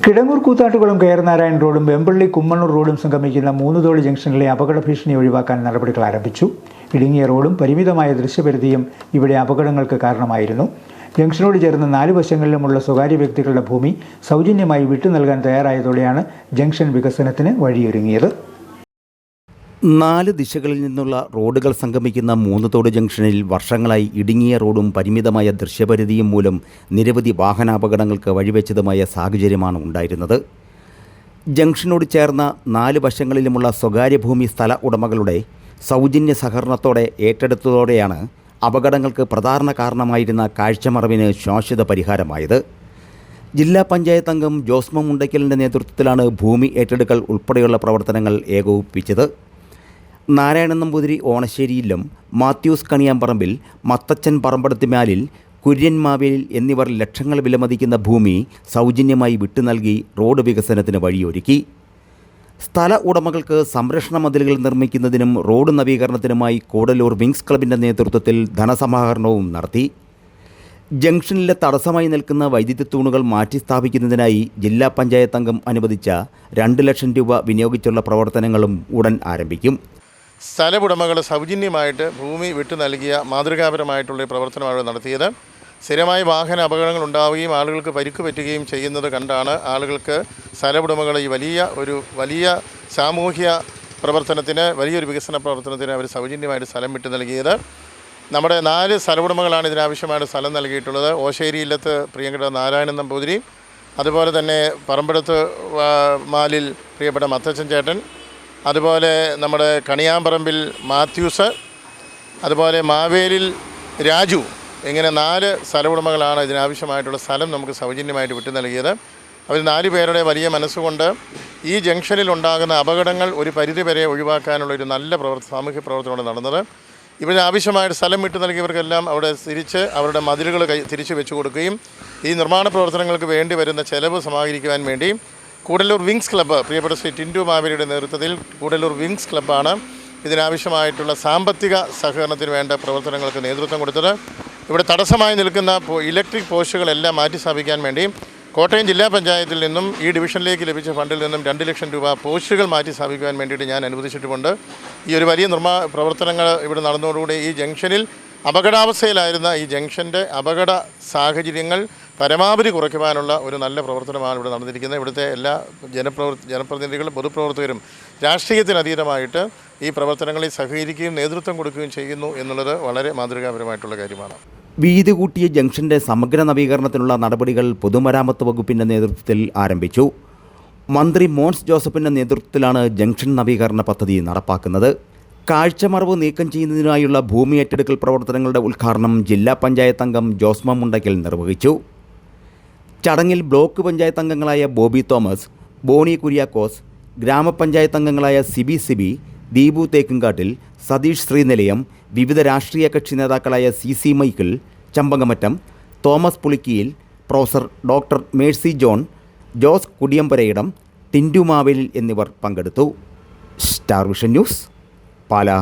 Kidangoor Koothattukulam K R Narayan റോഡും വെമ്പള്ളി കുമ്മണ്ണൂർ റോഡും സംഗമിക്കുന്ന മൂന്നുതോട് ജംഗ്ഷനിലെ അപകട ഭീഷണി ഒഴിവാക്കാൻ നടപടികൾ ആരംഭിച്ചു. ഇടുങ്ങിയ റോഡും പരിമിതമായ ദൃശ്യപരിധിയും ഇവിടെ അപകടങ്ങൾക്ക് കാരണമായിരുന്നു. ജംഗ്ഷനോട് ചേർന്ന് 4 വശങ്ങളിലുമുള്ള സ്വകാര്യ വ്യക്തികളുടെ ഭൂമി സൗജന്യമായി വിട്ടു നൽകാൻ തയ്യാറായതോടെയാണ് ജംഗ്ഷൻ വികസനത്തിന് വഴിയൊരുങ്ങിയത്. 4 ദിശകളിൽ നിന്നുള്ള റോഡുകൾ സംഗമിക്കുന്ന മൂന്നുതോട് ജംഗ്ഷനിൽ വർഷങ്ങളായി ഇടുങ്ങിയ റോഡും പരിമിതമായ ദൃശ്യപരിധിയും മൂലം നിരവധി വാഹനാപകടങ്ങൾക്ക് വഴിവെച്ചതുമായ സാഹചര്യമാണ് ഉണ്ടായിരുന്നത്. ജംഗ്ഷനോട് ചേർന്ന 4 വശങ്ങളിലുമുള്ള സ്വകാര്യ ഭൂമി സ്ഥല ഉടമകളുടെ സൗജന്യ സഹകരണത്തോടെ ഏറ്റെടുത്തതോടെയാണ് അപകടങ്ങൾക്ക് പ്രധാന കാരണമായിരുന്ന കാഴ്ചമറവിന് ശാശ്വത പരിഹാരമായത്. ജില്ലാ പഞ്ചായത്ത് അംഗം ജോസ്മ മുണ്ടയ്ക്കലിൻ്റെ നേതൃത്വത്തിലാണ് ഭൂമി ഏറ്റെടുക്കൽ ഉൾപ്പെടെയുള്ള പ്രവർത്തനങ്ങൾ ഏകോപിപ്പിച്ചത്. നാരായണൻ നമ്പൂതിരി ഓണശ്ശേരിയിലും മാത്യൂസ് കണിയാമ്പറമ്പിൽ മത്തച്ചൻ പറമ്പടത്തിമാലിൽ കുര്യൻ മാവേലിൽ എന്നിവർ ലക്ഷങ്ങൾ വിലമതിക്കുന്ന ഭൂമി സൗജന്യമായി വിട്ടു നൽകി റോഡ് വികസനത്തിന് വഴിയൊരുക്കി. സ്ഥല ഉടമകൾക്ക് സംരക്ഷണ മതിലുകൾ നിർമ്മിക്കുന്നതിനും റോഡ് നവീകരണത്തിനുമായി കൂടല്ലൂർ വിങ്സ് ക്ലബിൻ്റെ നേതൃത്വത്തിൽ ധനസമാഹരണവും നടത്തി. ജംഗ്ഷനിലെ തടസ്സമായി നിൽക്കുന്ന വൈദ്യുതി തൂണുകൾ മാറ്റി സ്ഥാപിക്കുന്നതിനായി ജില്ലാ പഞ്ചായത്ത് അംഗം അനുവദിച്ച 2 ലക്ഷം രൂപ വിനിയോഗിച്ചുള്ള പ്രവർത്തനങ്ങളും ഉടൻ ആരംഭിക്കും. സ്ഥല ഉടമകൾ സൗജന്യമായിട്ട് ഭൂമി വിട്ടു നൽകിയ മാതൃകാപരമായിട്ടുള്ള പ്രവർത്തനമാണ് നടത്തിയത്. സ്ഥിരമായി വാഹന അപകടങ്ങൾ ഉണ്ടാവുകയും ആളുകൾക്ക് പരിക്ക് പറ്റുകയും ചെയ്യുന്നത് കണ്ടാണ് ആളുകൾക്ക് സ്ഥല ഉടമകൾ ഈ വലിയ സാമൂഹ്യ പ്രവർത്തനത്തിന്, വലിയൊരു വികസന പ്രവർത്തനത്തിന് അവർ സൗജന്യമായിട്ട് സ്ഥലം വിട്ടു നൽകിയത്. നമ്മുടെ 4 സ്ഥല ഉടമകളാണ് ഇതിനാവശ്യമായിട്ട് സ്ഥലം നൽകിയിട്ടുള്ളത്. ഓശേരിയില്ലത്ത് പ്രിയങ്കട നാരായണൻ നമ്പൂതിരി, അതുപോലെ തന്നെ പറമ്പടത്ത് മാലിൽ പ്രിയപ്പെട്ട മത്തച്ചൻ ചേട്ടൻ, അതുപോലെ നമ്മുടെ കണിയാമ്പറമ്പിൽ മാത്യൂസ്, അതുപോലെ മാവേലിൽ രാജു, ഇങ്ങനെ 4 സ്ഥല ഉടമകളാണ് ഇതിനാവശ്യമായിട്ടുള്ള സ്ഥലം നമുക്ക് സൗജന്യമായിട്ട് വിട്ടു നൽകിയത്. അവർ 4 പേരുടെ വലിയ മനസ്സുകൊണ്ട് ഈ ജംഗ്ഷനിൽ ഉണ്ടാകുന്ന അപകടങ്ങൾ ഒരു പരിധിവരെ ഒഴിവാക്കാനുള്ള ഒരു നല്ല സാമൂഹ്യ പ്രവർത്തനമാണ് നടന്നത്. ഇവന് ആവശ്യമായിട്ട് സ്ഥലം വിട്ടു നൽകിയവർക്കെല്ലാം അവിടെ അവരുടെ മതിലുകൾ തിരിച്ചു വെച്ചു കൊടുക്കുകയും ഈ നിർമ്മാണ പ്രവർത്തനങ്ങൾക്ക് വേണ്ടി വരുന്ന ചെലവ് സമാഹരിക്കുവാൻ വേണ്ടി കൂടല്ലൂർ വിങ്സ് ക്ലബ്ബ്, പ്രിയപ്പെട്ട ശ്രീ ടിൻറ്റു മാവേലിയുടെ നേതൃത്വത്തിൽ കൂടല്ലൂർ വിങ്സ് ക്ലബ്ബാണ് ഇതിനാവശ്യമായിട്ടുള്ള സാമ്പത്തിക സഹകരണത്തിന് വേണ്ട പ്രവർത്തനങ്ങൾക്ക് നേതൃത്വം കൊടുത്തത്. ഇവിടെ തടസ്സമായി നിൽക്കുന്ന ഇലക്ട്രിക് പോസ്റ്റുകളെല്ലാം മാറ്റി സ്ഥാപിക്കാൻ വേണ്ടി കോട്ടയം ജില്ലാ പഞ്ചായത്തിൽ നിന്നും ഈ ഡിവിഷനിലേക്ക് ലഭിച്ച ഫണ്ടിൽ നിന്നും 2 ലക്ഷം രൂപ പോസ്റ്റുകൾ മാറ്റി സ്ഥാപിക്കുവാൻ വേണ്ടിയിട്ട് ഞാൻ അനുവദിച്ചിട്ടുമുണ്ട്. ഈ ഒരു വലിയ പ്രവർത്തനങ്ങൾ ഇവിടെ നടന്നതോടുകൂടി ഈ ജംഗ്ഷനിൽ അപകടാവസ്ഥയിലായിരുന്ന ഈ ജംഗ്ഷൻ്റെ അപകട സാഹചര്യങ്ങൾ പരമാവധി കുറയ്ക്കുവാനുള്ള ഒരു നല്ല പ്രവർത്തനമാണ് ഇവിടെ നടന്നിരിക്കുന്നത്. ഇവിടുത്തെ എല്ലാ ജനപ്രതിനിധികളും പൊതുപ്രവർത്തകരും രാഷ്ട്രീയത്തിനതീതമായിട്ട് ഈ പ്രവർത്തനങ്ങളിൽ സഹകരിക്കുകയും നേതൃത്വം കൊടുക്കുകയും ചെയ്യുന്നു എന്നുള്ളത് വളരെ മാതൃകാപരമായിട്ടുള്ള കാര്യമാണ്. വീതി കൂട്ടിയ ജംഗ്ഷൻ്റെ സമഗ്ര നവീകരണത്തിനുള്ള നടപടികൾ പൊതുമരാമത്ത് വകുപ്പിൻ്റെ നേതൃത്വത്തിൽ ആരംഭിച്ചു. മന്ത്രി മോൻസ് ജോസഫിൻ്റെ നേതൃത്വത്തിലാണ് ജംഗ്ഷൻ നവീകരണ പദ്ധതി നടപ്പാക്കുന്നത്. കാഴ്ചമറവ് നീക്കം ചെയ്യുന്നതിനായുള്ള ഭൂമി ഏറ്റെടുക്കൽ പ്രവർത്തനങ്ങളുടെ ഉദ്ഘാടനം ജില്ലാ പഞ്ചായത്ത് അംഗം ജോസ്മ മുണ്ടയ്ക്കൽ നിർവഹിച്ചു. ചടങ്ങിൽ ബ്ലോക്ക് പഞ്ചായത്ത് അംഗങ്ങളായ ബോബി തോമസ്, ബോണി കുര്യാക്കോസ്, ഗ്രാമപഞ്ചായത്ത് അംഗങ്ങളായ സിബി, ദീപു തേക്കുംകാട്ടിൽ, സതീഷ് ശ്രീനിലയം, വിവിധ രാഷ്ട്രീയ കക്ഷി നേതാക്കളായ CC Michael, Chambangamattam, Thomas Pulickiyil, professor doctor Mercy John, Jose Kudiyambarayidam, Tintu Mavelil എന്നിവർ പങ്കെടുത്തു. Star Vision News, Pala.